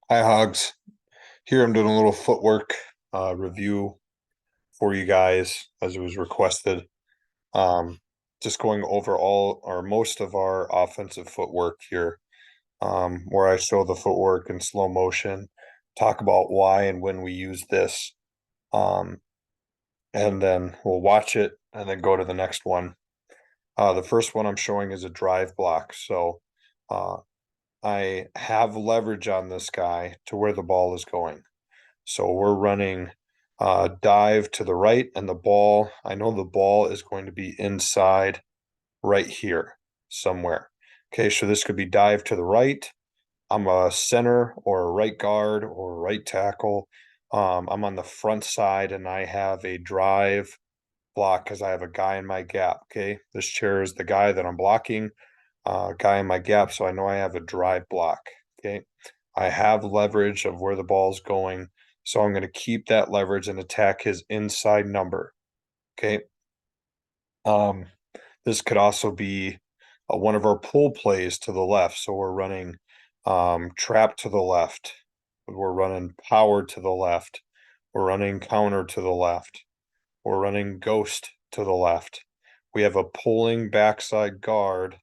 Hi, Hogs. Here I'm doing a little footwork review for you guys as it was requested. Um, just going over all or most of our offensive footwork here, where I show the footwork in slow motion, talk about why and when we use this, um, and then we'll watch it and then go to the next one. The first one I'm showing is a drive block. So uh, I have leverage on this guy to where the ball is going. So we're running dive to the right, and the ball, I know the ball is going to be inside right here somewhere. Okay, so this could be dive to the right. I'm a center or a right guard or a right tackle. I'm on the front side and I have a drive block because I have a guy in my gap. Okay, this chair is the guy that I'm blocking, guy in my gap, so I know I have a drive block. Okay, I have leverage of where the ball's going, so I'm going to keep that leverage and attack his inside number. Okay. Um, this could also be one of our pull plays to the left. So we're running trap to the left. We're running power to the left. We're running counter to the left. We're running ghost to the left. We have a pulling backside guard.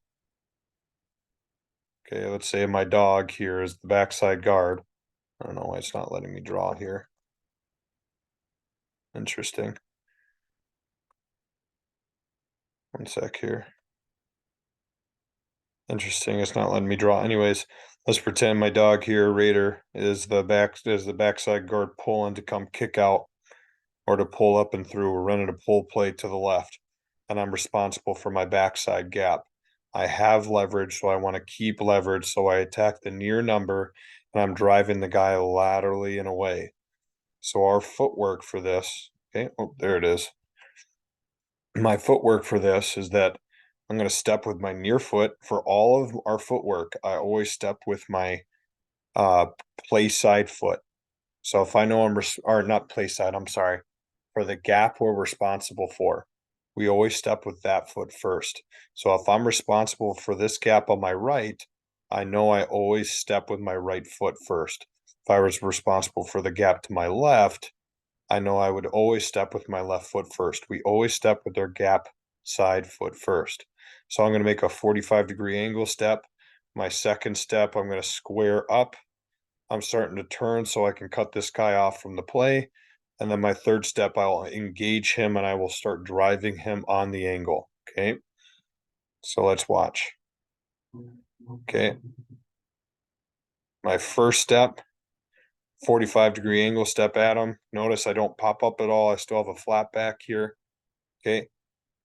Okay, let's say my dog here is the backside guard. I don't know why it's not letting me draw here. Interesting. One sec here. Interesting. It's not letting me draw. Anyways, let's pretend my dog here, Raider, is the backside guard pulling to come kick out or to pull up and through. We're running a pull play to the left, and I'm responsible for my backside gap. I have leverage, so I want to keep leverage. So I attack the near number and I'm driving the guy laterally and away. So our footwork for this, okay, oh, there it is. My footwork for this is that I'm going to step with my near foot for all of our footwork. I always step with my uh play side foot. So if I know or not play side, I'm sorry, for the gap we're responsible for, we always step with that foot first. So if I'm responsible for this gap on my right, I know I always step with my right foot first. If I was responsible for the gap to my left, I know I would always step with my left foot first. We always step with our gap side foot first. So I'm going to make a 45-degree angle step. My second step, I'm going to square up. I'm starting to turn so I can cut this guy off from the play. And then my third step, I'll engage him and I will start driving him on the angle. Okay. So let's watch. Okay. My first step, 45-degree angle step at him. Notice I don't pop up at all. I still have a flat back here. Okay.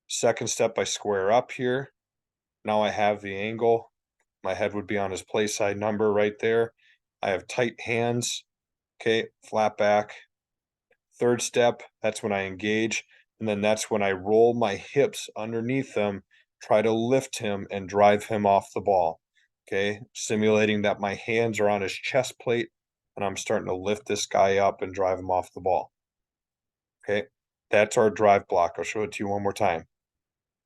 Second step, I square up here. Now I have the angle. My head would be on his play side number right there. I have tight hands. Okay. Flat back. Third step, that's when I engage. And then that's when I roll my hips underneath him, try to lift him and drive him off the ball. Okay. Simulating that my hands are on his chest plate and I'm starting to lift this guy up and drive him off the ball. Okay. That's our drive block. I'll show it to you one more time.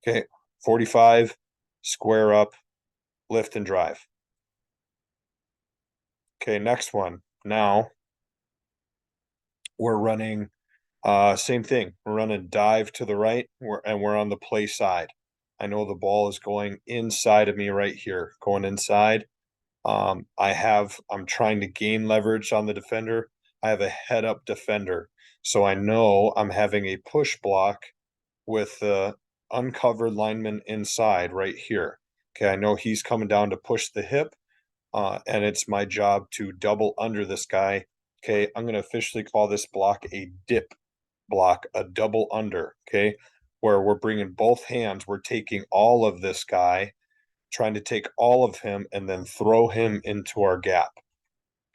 Okay. 45, square up, lift and drive. Okay. Next one. Now we're running same thing. We're running dive to the right, and we're on the play side. I know the ball is going inside of me right here, going inside. I'm trying to gain leverage on the defender. I have a head up defender. So I know I'm having a push block with the uncovered lineman inside right here. Okay, I know he's coming down to push the hip, and it's my job to double under this guy. Okay, I'm going to officially call this block a dip block, a double under, okay, where we're bringing both hands, we're taking all of this guy, trying to take all of him and then throw him into our gap.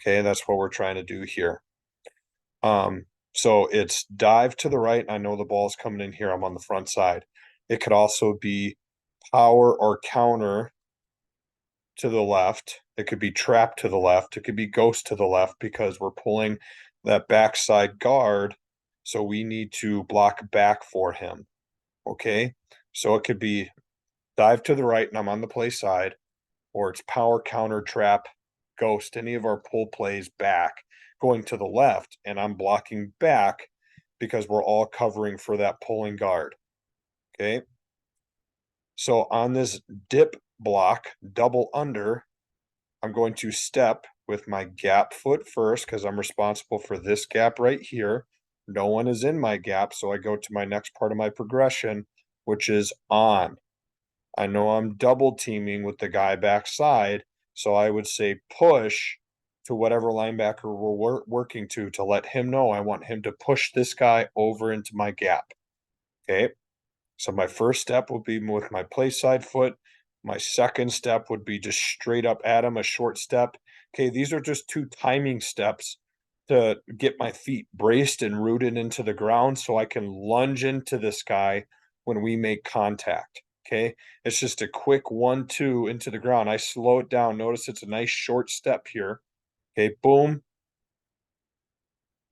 Okay, that's what we're trying to do here. So it's dive to the right. I know the ball's coming in here. I'm on the front side. It could also be power or counter to the left. It could be trap to the left. It could be ghost to the left because we're pulling that backside guard. So we need to block back for him. Okay. So it could be dive to the right and I'm on the play side, or it's power counter trap ghost any of our pull plays back going to the left, and I'm blocking back because we're all covering for that pulling guard. Okay. So on this dip block, double under, I'm going to step with my gap foot first because I'm responsible for this gap right here. No one is in my gap, so I go to my next part of my progression, which is on. I know I'm double teaming with the guy backside, so I would say push to whatever linebacker we're working to let him know I want him to push this guy over into my gap. Okay. So my first step would be with my play side foot. My second step would be just straight up at him, a short step. Okay, these are just two timing steps to get my feet braced and rooted into the ground so I can lunge into this guy when we make contact. Okay, it's just a quick 1-2 into the ground. I slow it down. Notice it's a nice short step here. Okay, boom,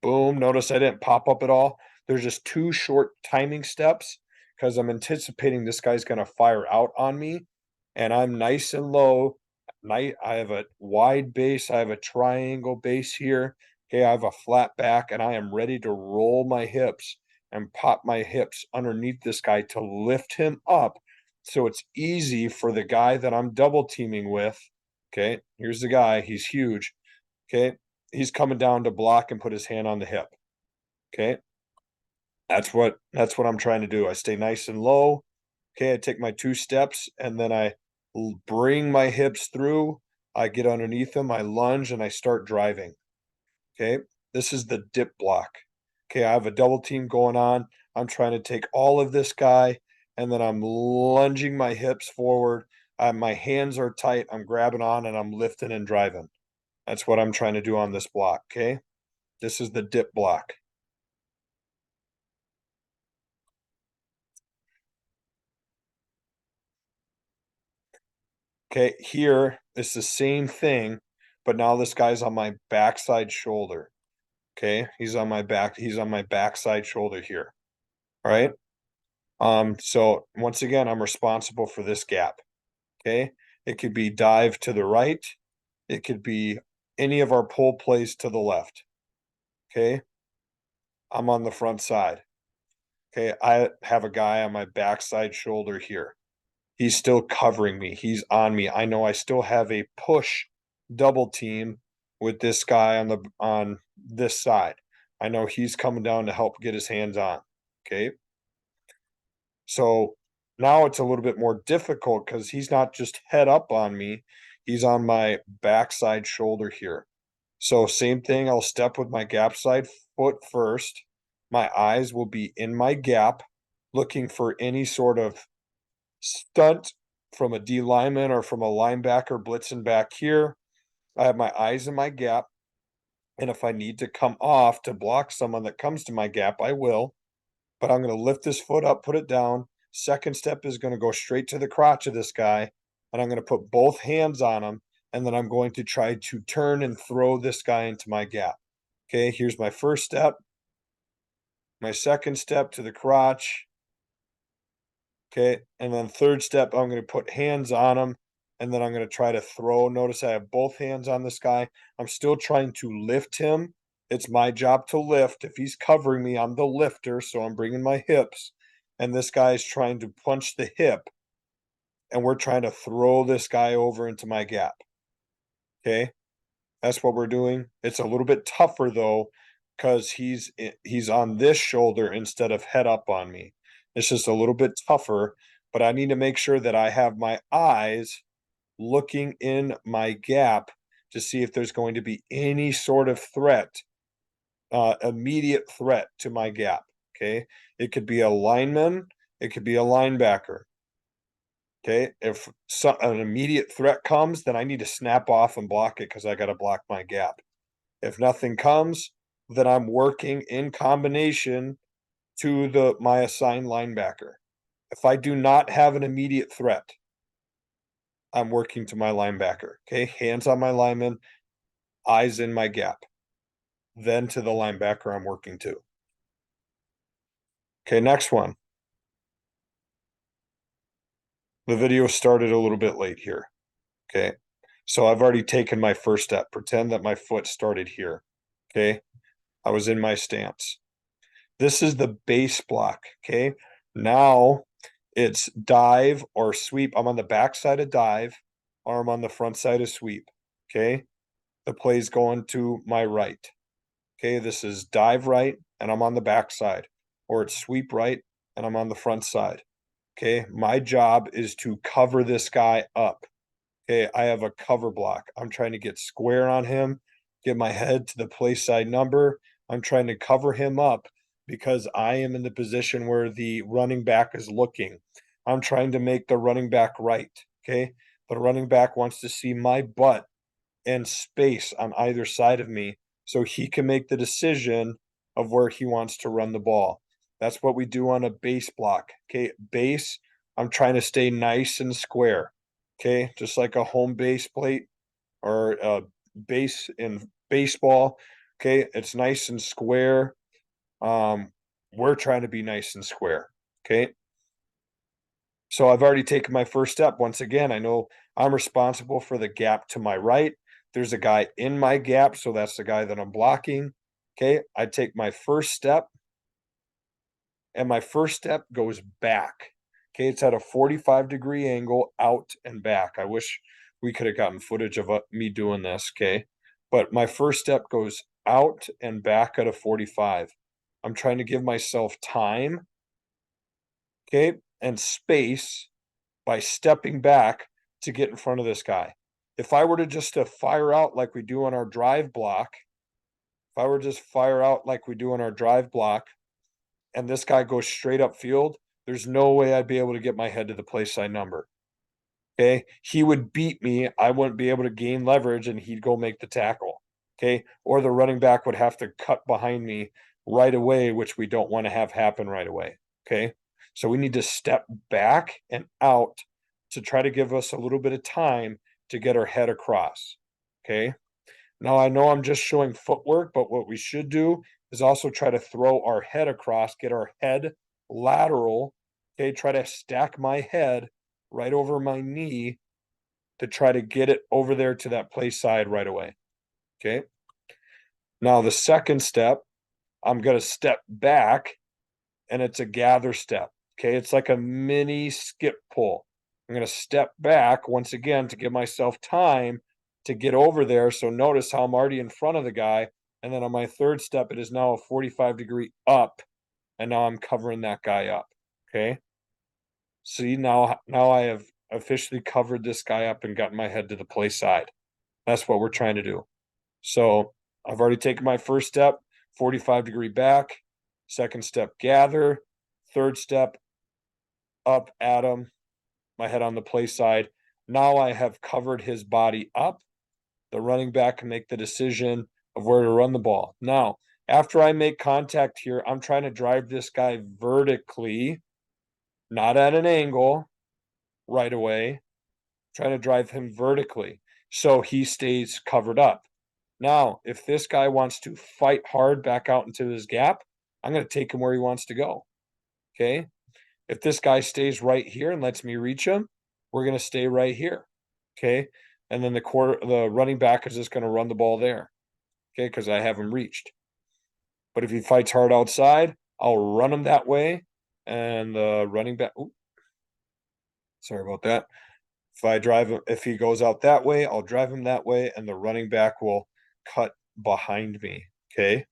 boom. Notice I didn't pop up at all. There's just two short timing steps because I'm anticipating this guy's going to fire out on me. And I'm nice and low. I have a wide base. I have a triangle base here. Okay. I have a flat back and I am ready to roll my hips and pop my hips underneath this guy to lift him up. So it's easy for the guy that I'm double teaming with. Okay. Here's the guy. He's huge. Okay. He's coming down to block and put his hand on the hip. Okay. That's what I'm trying to do. I stay nice and low. Okay. I take my 2 steps and then I bring my hips through. I get underneath them. I lunge and I start driving. Okay. This is the dip block. Okay. I have a double team going on. I'm trying to take all of this guy and then I'm lunging my hips forward. My hands are tight. I'm grabbing on and I'm lifting and driving. That's what I'm trying to do on this block. Okay. This is the dip block. Okay, here it's the same thing, but now this guy's on my backside shoulder. Okay, he's on my backside shoulder here. All right. So once again, I'm responsible for this gap. Okay, it could be dive to the right, it could be any of our pull plays to the left. Okay, I'm on the front side. Okay, I have a guy on my backside shoulder here. He's still covering me. He's on me. I know I still have a push double team with this guy on this side. I know he's coming down to help get his hands on. Okay. So now it's a little bit more difficult because he's not just head up on me, he's on my backside shoulder here. So same thing, I'll step with my gap side foot first. My eyes will be in my gap, looking for any sort of stunt from a D lineman or from a linebacker blitzing back here. I have my eyes in my gap. And if I need to come off to block someone that comes to my gap, I will. But I'm going to lift this foot up, put it down. Second step is going to go straight to the crotch of this guy. And I'm going to put both hands on him. And then I'm going to try to turn and throw this guy into my gap. Okay, here's my first step. My second step to the crotch. Okay, and then third step, I'm gonna put hands on him, and then I'm gonna try to throw. Notice I have both hands on this guy. I'm still trying to lift him. It's my job to lift. If he's covering me, I'm the lifter, so I'm bringing my hips, and this guy is trying to punch the hip, and we're trying to throw this guy over into my gap. Okay, that's what we're doing. It's a little bit tougher though, because he's on this shoulder instead of head up on me. It's just a little bit tougher, but I need to make sure that I have my eyes looking in my gap to see if there's going to be any sort of threat, immediate threat to my gap. Okay. It could be a lineman, it could be a linebacker. Okay. If an immediate threat comes, then I need to snap off and block it because I got to block my gap. If nothing comes, then I'm working in combination to my assigned linebacker. If I do not have an immediate threat, I'm working to my linebacker. Okay, hands on my lineman, eyes in my gap. Then to the linebacker I'm working to. Okay, next one. The video started a little bit late here. Okay, So I've already taken my first step. Pretend that my foot started here. Okay. I was in my stance. This is the base block. Okay. Now it's dive or sweep. I'm on the back side of dive, or I'm on the front side of sweep. Okay. The play's going to my right. Okay. This is dive right, and I'm on the back side, or it's sweep right, and I'm on the front side. Okay. My job is to cover this guy up. Okay, I have a cover block. I'm trying to get square on him, get my head to the play side number. I'm trying to cover him up because I am in the position where the running back is looking. I'm trying to make the running back right. Okay, the running back wants to see my butt and space on either side of me so he can make the decision of where he wants to run the ball. That's what we do on a base block. Okay, base, I'm trying to stay nice and square. Okay, just like a home base plate or a base in baseball. Okay, it's nice and square. Um, we're trying to be nice and square. Okay, so I've already taken my first step. Once again, I know I'm responsible for the gap to my right. There's a guy in my gap, so that's the guy that I'm blocking. Okay, I take my first step, and my first step goes back. Okay, it's at a 45-degree angle out and back. I wish we could have gotten footage of me doing this. Okay, but my first step goes out and back at a 45. I'm trying to give myself time, okay, and space by stepping back to get in front of this guy. If I were to just to fire out like we do on our drive block, if I were to just fire out like we do on our drive block, and this guy goes straight up field, there's no way I'd be able to get my head to the play side number. Okay. He would beat me. I wouldn't be able to gain leverage and he'd go make the tackle. Okay. Or the running back would have to cut behind me right away, which we don't want to have happen right away. Okay. So we need to step back and out to try to give us a little bit of time to get our head across. Okay. Now I know I'm just showing footwork, but what we should do is also try to throw our head across, get our head lateral. Okay. Try to stack my head right over my knee to try to get it over there to that play side right away. Okay. Now the second step, I'm going to step back and it's a gather step. Okay. It's like a mini skip pull. I'm going to step back once again to give myself time to get over there. So notice how I'm already in front of the guy. And then on my third step, it is now a 45-degree up. And now I'm covering that guy up. Okay. See, now I have officially covered this guy up and gotten my head to the play side. That's what we're trying to do. So I've already taken my first step, 45-degree back. Second step, gather. Third step, up at him, my head on the play side. Now I have covered his body up. The running back can make the decision of where to run the ball. Now, after I make contact here, I'm trying to drive this guy vertically, not at an angle right away. Trying to drive him vertically so he stays covered up. Now, if this guy wants to fight hard back out into his gap, I'm going to take him where he wants to go. Okay. If this guy stays right here and lets me reach him, we're going to stay right here. Okay. And then the running back is just going to run the ball there. Okay. Because I have him reached. But if he fights hard outside, I'll run him that way. And the running back, sorry about that. If he goes out that way, I'll drive him that way, and the running back will cut behind me. Okay.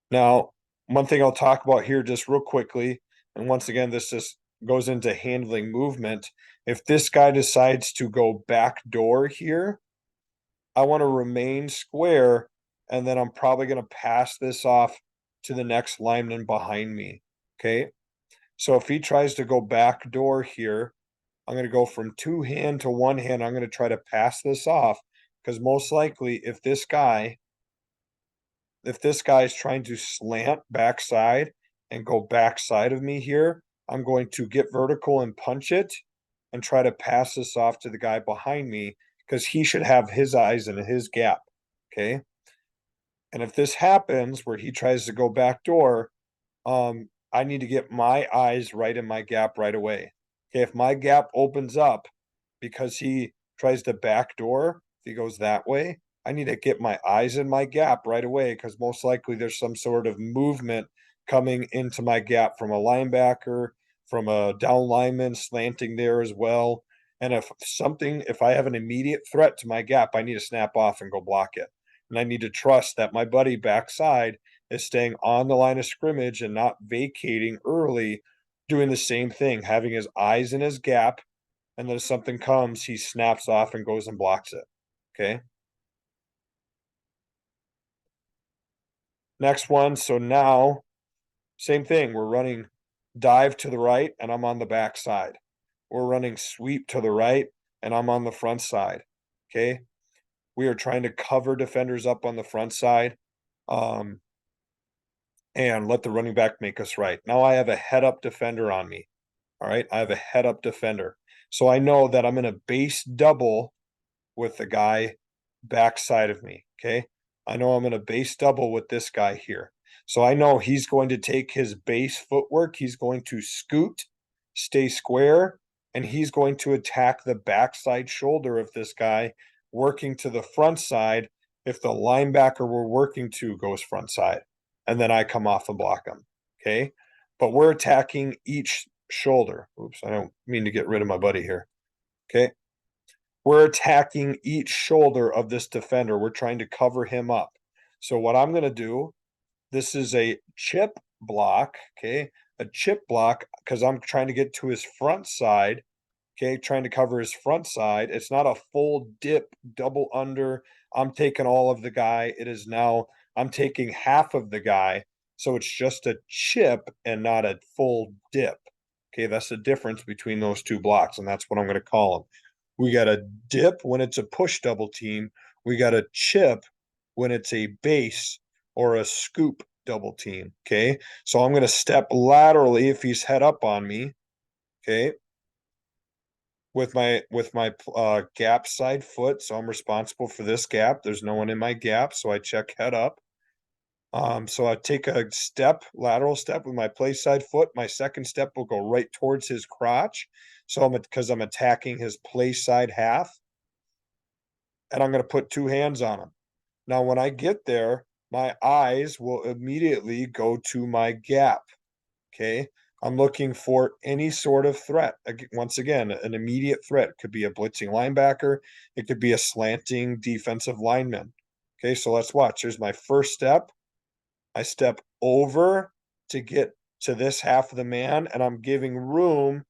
Now, one thing I'll talk about here just real quickly, and once again, this just goes into handling movement. If this guy decides to go back door here, I want to remain square, and then I'm probably going to pass this off to the next lineman behind me. Okay. So if he tries to go back door here, I'm going to go from two hand to one hand. I'm going to try to pass this off because most likely if this guy is trying to slant backside and go backside of me here, I'm going to get vertical and punch it and try to pass this off to the guy behind me because he should have his eyes in his gap. Okay. And if this happens where he tries to go back door, I need to get my eyes right in my gap right away. Okay. If my gap opens up because he tries to backdoor. If he goes that way, I need to get my eyes in my gap right away because most likely there's some sort of movement coming into my gap from a linebacker, from a down lineman slanting there as well. And if I have an immediate threat to my gap, I need to snap off and go block it. And I need to trust that my buddy backside is staying on the line of scrimmage and not vacating early, doing the same thing, having his eyes in his gap. And then if something comes, he snaps off and goes and blocks it. Okay. Next one. So now, same thing. We're running dive to the right, and I'm on the back side. We're running sweep to the right, and I'm on the front side. Okay. We are trying to cover defenders up on the front side. And let the running back make us right. Now I have a head up defender on me. All right. I have a head up defender. So I know that I'm in a base double with the guy backside of me. Okay. I know I'm in a base double with this guy here. So I know he's going to take his base footwork. He's going to scoot, stay square, and he's going to attack the backside shoulder of this guy, working to the front side. If the linebacker we're working to goes front side, and then I come off and block him. Okay. But we're attacking each shoulder. Oops, I don't mean to get rid of my buddy here. Okay. We're attacking each shoulder of this defender. We're trying to cover him up. So what I'm going to do, this is a chip block, okay? A chip block because I'm trying to get to his front side, okay? Trying to cover his front side. It's not a full dip, double under. I'm taking all of the guy. It is now, I'm taking half of the guy. So it's just a chip and not a full dip. Okay, that's the difference between those two blocks, and that's what I'm going to call them. We got a dip when it's a push double team. We got a chip when it's a base or a scoop double team. Okay. So I'm going to step laterally if he's head up on me. Okay. With my gap side foot. So I'm responsible for this gap. There's no one in my gap. So I check head up. So I take a lateral step with my play side foot. My second step will go right towards his crotch. So because I'm attacking his play side half, and I'm going to put two hands on him. Now, when I get there, my eyes will immediately go to my gap. Okay. I'm looking for any sort of threat. Once again, an immediate threat. It could be a blitzing linebacker. It could be a slanting defensive lineman. Okay. So let's watch. Here's my first step. I step over to get to this half of the man, and I'm giving room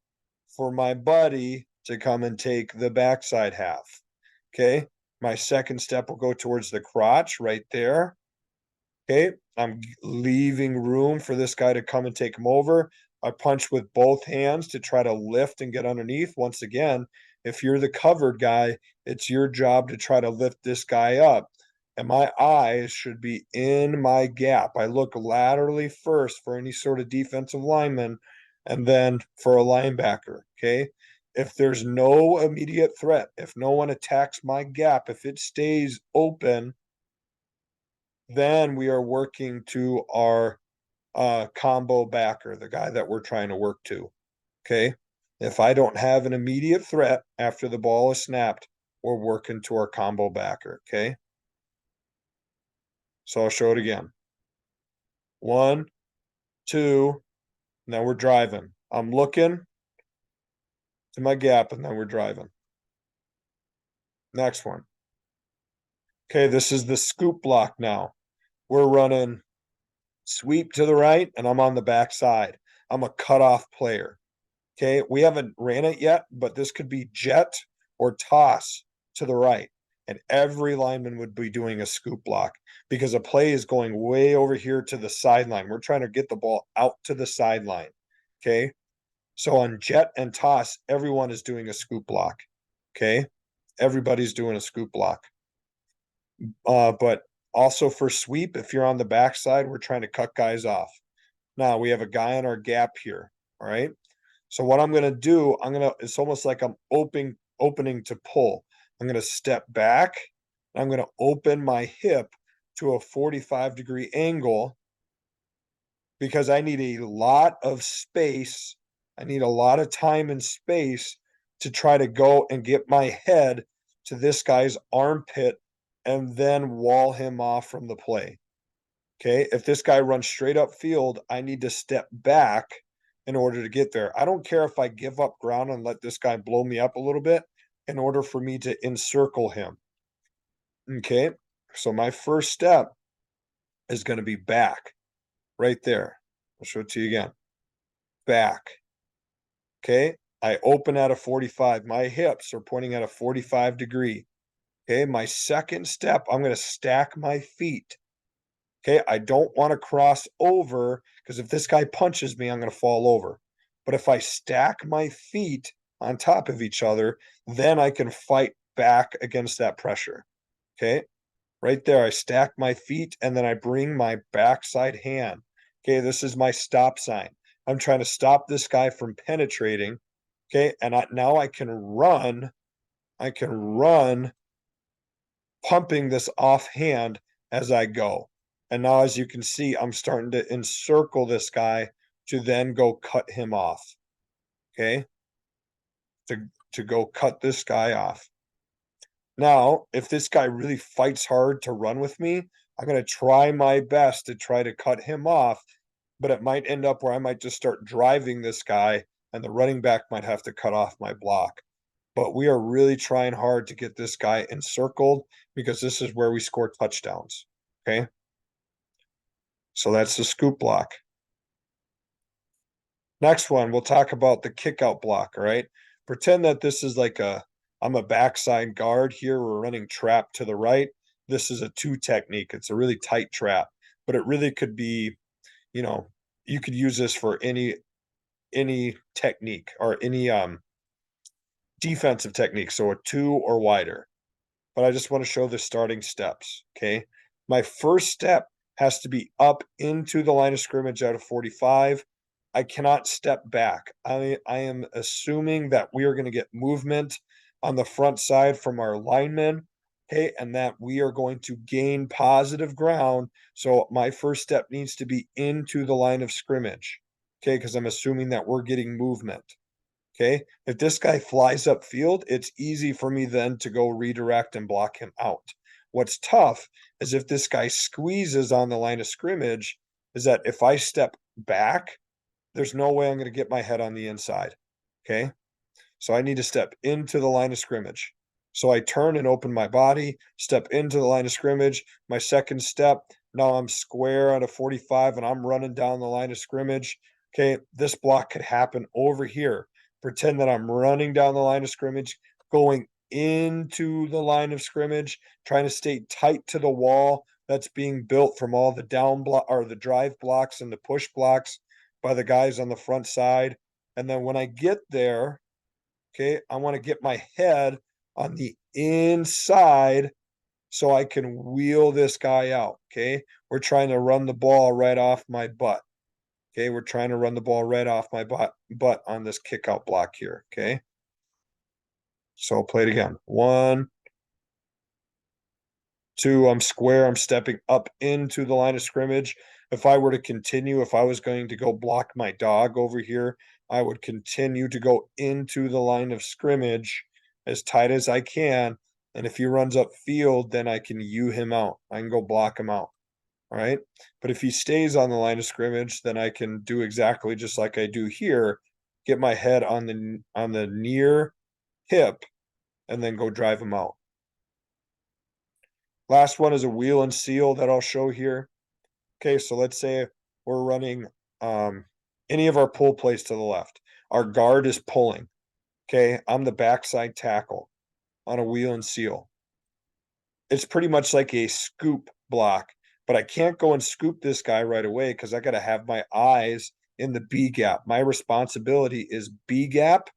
for my buddy to come and take the backside half. Okay. My second step will go towards the crotch right there. Okay. I'm leaving room for this guy to come and take him over. I punch with both hands to try to lift and get underneath. Once again, if you're the covered guy, it's your job to try to lift this guy up. And my eyes should be in my gap. I look laterally first for any sort of defensive lineman and then for a linebacker. Okay. If there's no immediate threat, if no one attacks my gap, if it stays open, then we are working to our combo backer, the guy that we're trying to work to. Okay. If I don't have an immediate threat after the ball is snapped, we're working to our combo backer. Okay. So I'll show it again. 1, 2, now we're driving. I'm looking to my gap and then we're driving. Next one. Okay, this is the scoop block now. We're running sweep to the right and I'm on the back side. I'm a cutoff player. Okay, we haven't ran it yet, but this could be jet or toss to the right. And every lineman would be doing a scoop block because a play is going way over here to the sideline. We're trying to get the ball out to the sideline. Okay. So on jet and toss, everyone is doing a scoop block. Okay. Everybody's doing a scoop block. But also for sweep, if you're on the backside, we're trying to cut guys off. Now we have a guy in our gap here. All right. So what I'm going to do, it's almost like I'm opening to pull. I'm going to step back. I'm going to open my hip to a 45-degree angle because I need a lot of space. I need a lot of time and space to try to go and get my head to this guy's armpit and then wall him off from the play. Okay. If this guy runs straight up field, I need to step back in order to get there. I don't care if I give up ground and let this guy blow me up a little bit in order for me to encircle him. Okay. So my first step is going to be back right there. I'll show it to you again. Back. Okay. I open at a 45. My hips are pointing at a 45 degree. Okay. My second step, I'm going to stack my feet. Okay. I don't want to cross over because if this guy punches me, I'm going to fall over. But if I stack my feet on top of each other, then I can fight back against that pressure. Okay. Right there, I stack my feet and then I bring my backside hand. Okay, this is my stop sign. I'm trying to stop this guy from penetrating. Okay, and now I can run. I can run pumping this offhand as I go. And now, as you can see, I'm starting to encircle this guy to then go cut him off. Okay, to go cut this guy off. Now, if this guy really fights hard to run with me, I'm going to try my best to try to cut him off, but it might end up where I might just start driving this guy and the running back might have to cut off my block. But we are really trying hard to get this guy encircled because this is where we score touchdowns. Okay. So that's the scoop block. Next one, we'll talk about the kick out block. All right. Pretend that this is like I'm a backside guard here. We're running trap to the right. This is a 2 technique. It's a really tight trap, but it really could be, you know, you could use this for any technique or any defensive technique. So a 2 or wider. But I just want to show the starting steps. Okay. My first step has to be up into the line of scrimmage out of 45. I cannot step back. I am assuming that we are going to get movement on the front side from our linemen. Okay. And that we are going to gain positive ground. So my first step needs to be into the line of scrimmage. Okay. Because I'm assuming that we're getting movement. Okay. If this guy flies up field, it's easy for me then to go redirect and block him out. What's tough is if this guy squeezes on the line of scrimmage, is that if I step back, there's no way I'm going to get my head on the inside. Okay. So I need to step into the line of scrimmage. So I turn and open my body, step into the line of scrimmage. My second step, now I'm square at a 45 and I'm running down the line of scrimmage. Okay. This block could happen over here. Pretend that I'm running down the line of scrimmage, going into the line of scrimmage, trying to stay tight to the wall that's being built from all the down block or the drive blocks and the push blocks by the guys on the front side. And then when I get there, okay, I want to get my head on the inside so I can wheel this guy out. Okay, we're trying to run the ball right off my butt. Okay, we're trying to run the ball right off my butt on this kick out block here. Okay, so I'll play it again. 1, 2, I'm square. I'm stepping up into the line of scrimmage. If I were to continue, if I was going to go block my dog over here, I would continue to go into the line of scrimmage as tight as I can. And if he runs up field, then I can U him out. I can go block him out. All right. But if he stays on the line of scrimmage, then I can do exactly just like I do here, get my head on the near hip and then go drive him out. Last one is a wheel and seal that I'll show here. Okay, so let's say we're running any of our pull plays to the left. Our guard is pulling. Okay, I'm the backside tackle on a wheel and seal. It's pretty much like a scoop block, but I can't go and scoop this guy right away because I got to have my eyes in the B gap. My responsibility is B gap.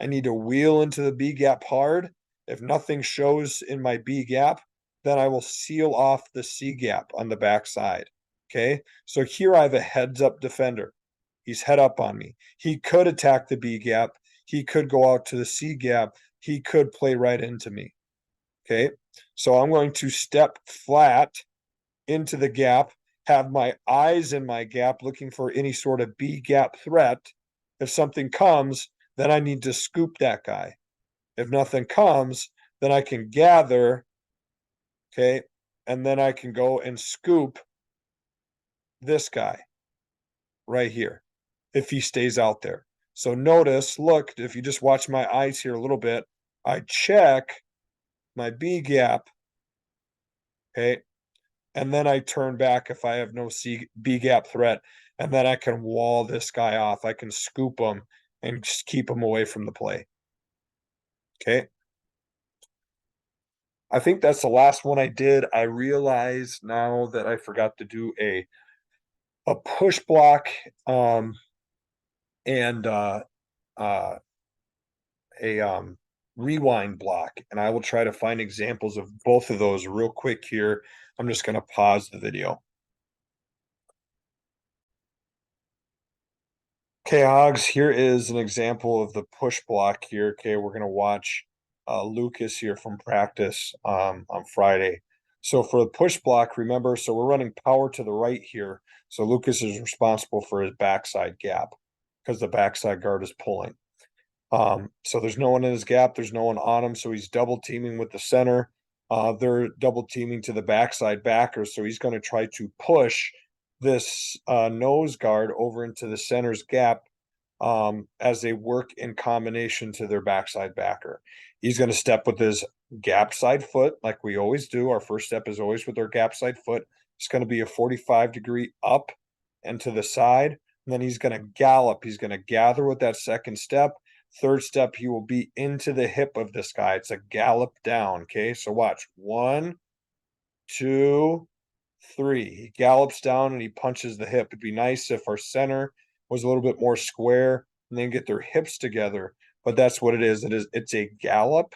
I need to wheel into the B gap hard. If nothing shows in my B gap, then I will seal off the C gap on the backside. Okay, so here I have a heads up defender. He's head up on me. He could attack the B gap. He could go out to the C gap. He could play right into me. Okay, so I'm going to step flat into the gap, have my eyes in my gap looking for any sort of B gap threat. If something comes, then I need to scoop that guy. If nothing comes, then I can gather, okay, and then I can go and scoop this guy right here if he stays out there. So notice, look, if you just watch my eyes here a little bit, I check my B gap, okay, and then I turn back if I have no B gap threat, and then I can wall this guy off. I can scoop him and just keep him away from the play. Okay. I think that's the last one I did. I realize now that I forgot to do a push block and uh a rewind block, and I will try to find examples of both of those real quick here. I'm just going to pause the video. Okay, Hogs, here is an example of the push block here. Okay, we're going to watch Lucas here from practice on Friday. So for the push block, remember, so we're running power to the right here. So Lucas is responsible for his backside gap because the backside guard is pulling. So there's no one in his gap, there's no one on him, so he's double teaming with the center. They're double teaming to the backside backer, so he's going to try to push this nose guard over into the center's gap as they work in combination to their backside backer. He's going to step with his gap side foot, like we always do. Our first step is always with our gap side foot. It's going to be a 45-degree up and to the side. And then he's going to gallop. He's going to gather with that second step. Third step, he will be into the hip of this guy. It's a gallop down. Okay, so watch. 1, 2, 3. He gallops down and he punches the hip. It'd be nice if our center was a little bit more square and then get their hips together. But that's what it is. It's a gallop.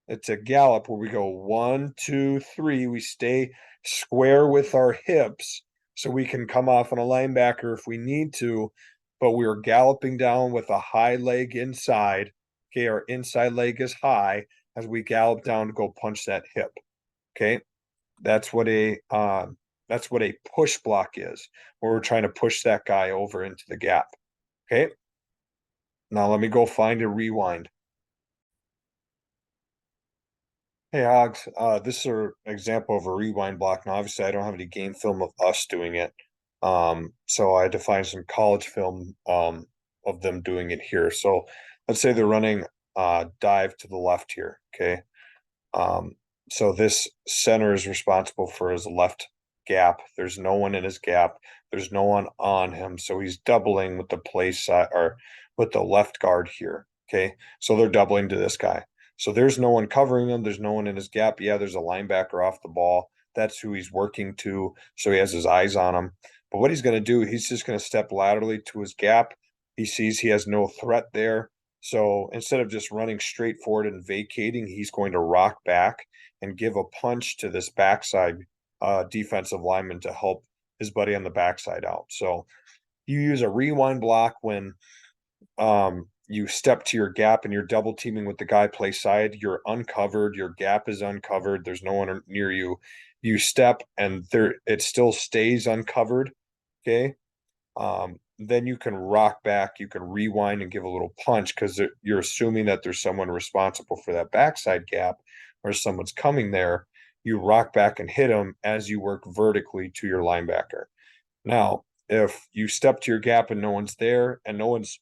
It's a gallop where we go 1, 2, 3. We stay square with our hips so we can come off on a linebacker if we need to, but we are galloping down with a high leg inside. Okay, our inside leg is high as we gallop down to go punch that hip. Okay, that's what a push block is, where we're trying to push that guy over into the gap. Okay, now let me go find a rewind. Hey Hogs, this is an example of a rewind block. Now, obviously, I don't have any game film of us doing it, so I had to find some college film of them doing it here. So let's say they're running dive to the left here. Okay, um, so this center is responsible for his left gap. There's no one in his gap. There's no one on him, so he's doubling with the play side or with the left guard here. Okay, so they're doubling to this guy. So there's no one covering him. There's no one in his gap. Yeah, there's a linebacker off the ball. That's who he's working to. So he has his eyes on him. But what he's going to do, he's just going to step laterally to his gap. He sees he has no threat there. So instead of just running straight forward and vacating, he's going to rock back and give a punch to this backside defensive lineman to help his buddy on the backside out. So you use a rewind block when you step to your gap and you're double teaming with the guy play side. You're uncovered. Your gap is uncovered. There's no one near you. You step and there it still stays uncovered. Okay. Then you can rock back, you can rewind and give a little punch because you're assuming that there's someone responsible for that backside gap or someone's coming there. You rock back and hit them as you work vertically to your linebacker. Now, if you step to your gap and no one's there and no one's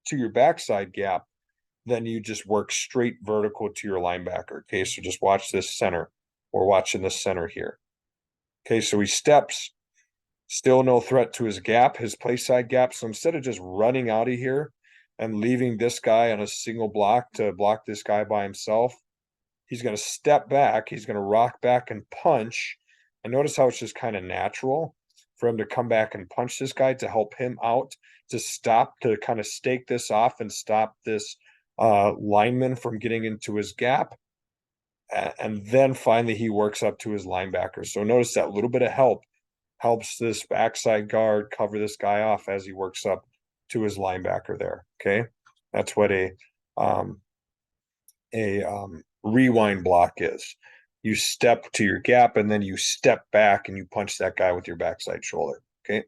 to your backside gap, then you just work straight vertical to your linebacker. Okay, so just watch this center. We're watching this center here. Okay, so he steps. Still no threat to his gap, his play side gap. So instead of just running out of here and leaving this guy on a single block to block this guy by himself, he's going to step back. He's going to rock back and punch. And notice how it's just kind of natural for him to come back and punch this guy to help him out, to stop, to kind of stake this off and stop this lineman from getting into his gap. And then finally he works up to his linebacker. So notice that little bit of help helps this backside guard cover this guy off as he works up to his linebacker there. Okay. That's what a rewind block is. You step to your gap and then you step back and you punch that guy with your backside shoulder. Okay.